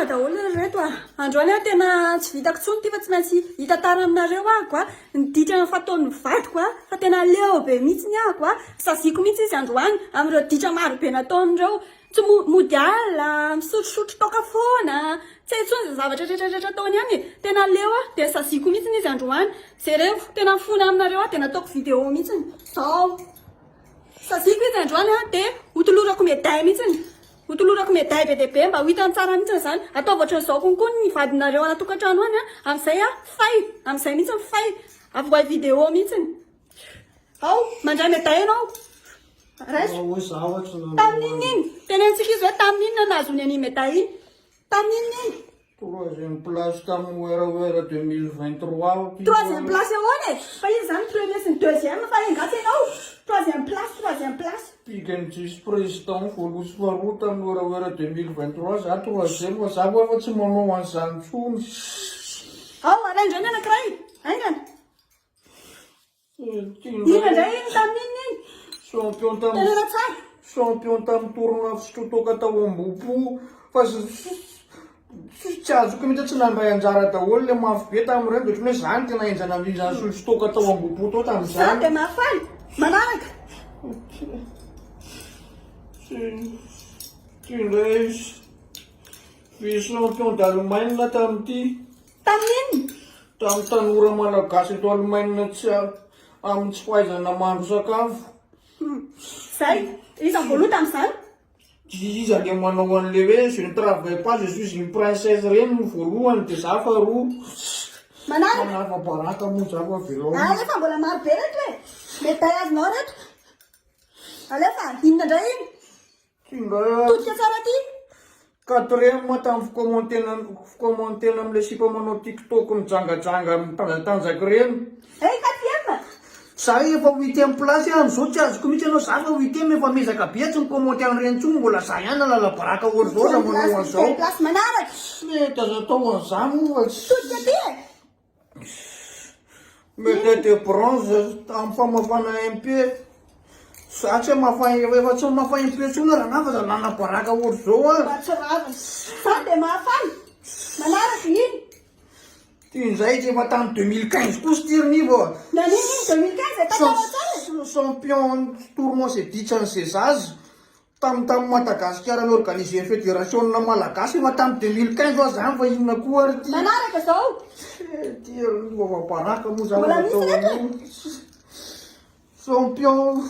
miala daholo reto androany a tena tsy vitako tsony ty fa tsy maintsy hitatara aminareo ahako niditra fataon'ny vadiko fa tena leo be mihitsy ny ahako saziko mihitsy izy androany amin'ireo ditra maro be nataon'ireo tsy mody ala misotrosotro toka foana tsy hay tsony zavatra rehetrarehetra ataony ihany tena leo dia saziko mihitsy izy androany jereo tena fona aminareo dia nataoko vidéo mihitsy zao saziko izy androany dia hotolorako médaille mihitsy hotolorako médaille be deaibe mba ho hitany tsara mihitsy zany atao ohatran'izao konkoa ny vadinareo anatokantrano any amin'izay fay amin'izay mihitsy fay avoay vidéo mihitsy ao mandray médaille anao tamin'inona iny tenentsika izy hoe tamin'inona nazony any médaille iny tamin'inona iny troisième place tamin'ny Wera 2023 troisième place ahoana fa izy zany premier sy ny deuxième fa engatsy ianao troisième place piquen'ny vice-président voaloha sy faharoa tamin'ny Wera 2023 za troisième fa za efa tsy manao an'izany tsony ao araindrany anankiray aingana ina indray iny tamin'inona iny champion tenana tsara champion tamin'ny tournoi fisotrotoka tao am-bopo fa tsy azoko mihitsy tsy nandray anjara daholo le mafy be tamin'ireny dia ohatrany hoe zany tena enjana amin'izany sotrotoka tao am-bopo tao tamin'izany dia mahafaly manaraka ty indray vice champion d'Allemagne tamin'ity tamin'inona tamin'ny tanora malagasy eto Allemagne tsy amin'ny tsy fahaizana mahandro sakafo zay iza voaloha tamin'izany izy ake manao an'le hoe je ne travaille pas je suis une princesse reny no voalohany dia za faharoa manaraka manafa-baraka moa za fa velao alefa mbola maro be reto hoe médaille azonao reto alefa inona indray iny tinga todika tsara ty quatrième tamin'ny fikomentena amin'le sipa manao tiktok mijangajanga mitanjatanjaky reny quatrième za efa huitième place amin'izao tsy azoko mihitsy anao za fa huitième efa mezaka be tsy mikomenty an'ireny tsony mbola za ihany lalabaraka ohatrzao za manao an'izao place manaraka mety azo atao an'izany moa todika ty médaille de bronze amin'ny famafana MP za tsy efa tsy mafa MP tsony raha nafa za lalabaraka ohatrzao mahatsiravana sa dia mahafaly manaraka iny tin'izay tsy efa tamin'ny 2015 kosa tirinivo naniny iny 2015 tatao tsara champion tournoi c'est ditran'ny Césage tamin'ny Madagasikara organiser fédération malagasy efa tamin'ny 2015 fa zany fa inona koa ary ty manaraka zao baraka moa za mbola misy reto champion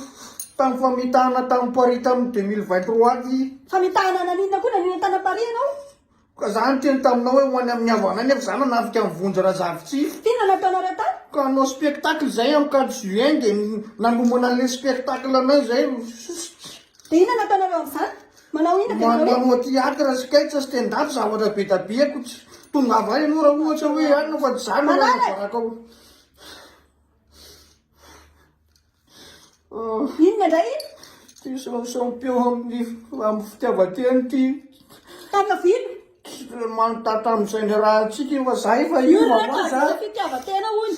tamin'ny famitahana tamin'ny Paris tamin'ny 2023 ty famitahana naninona koa nanina tana Paris anao ka zany teny taminao hoe hoany amin'ny havana nefa za nanafika mivonjy razavitsy tina nataonareo tany ka hanao spectacle zay amin'ny 4 juin dia nanomana an'le spectacle anay zay dia ina nataonareo amin'izany manao ina manao théâtre sketch stand up zavatra be da beko tongava any anao raha ohatra hoe any fa zany baraka inona indray ty champion amin'ny fitiavateny ty taka vino manotata amin'izay ny raha tsika fa za efa iova fa za fitiavatena ony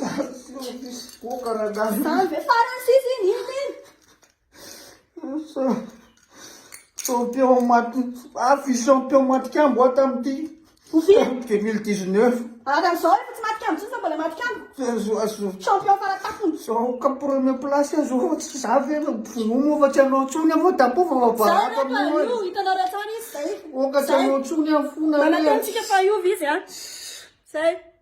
karazany zany ve farany sisy iny iny champion vice champion matikambo aho tamin'ity ovino 2019 araka amin'izao efa tsy matikambo sisa mbola matikambo champion faratapony zao ka premier place azo tsy za ve moa fa tsy hanao tsony afa dapo fa mabaraka io hitanareo tsara izy zay oka tsy hanao tsony amin'ny fona manatentsika fa iova izy zay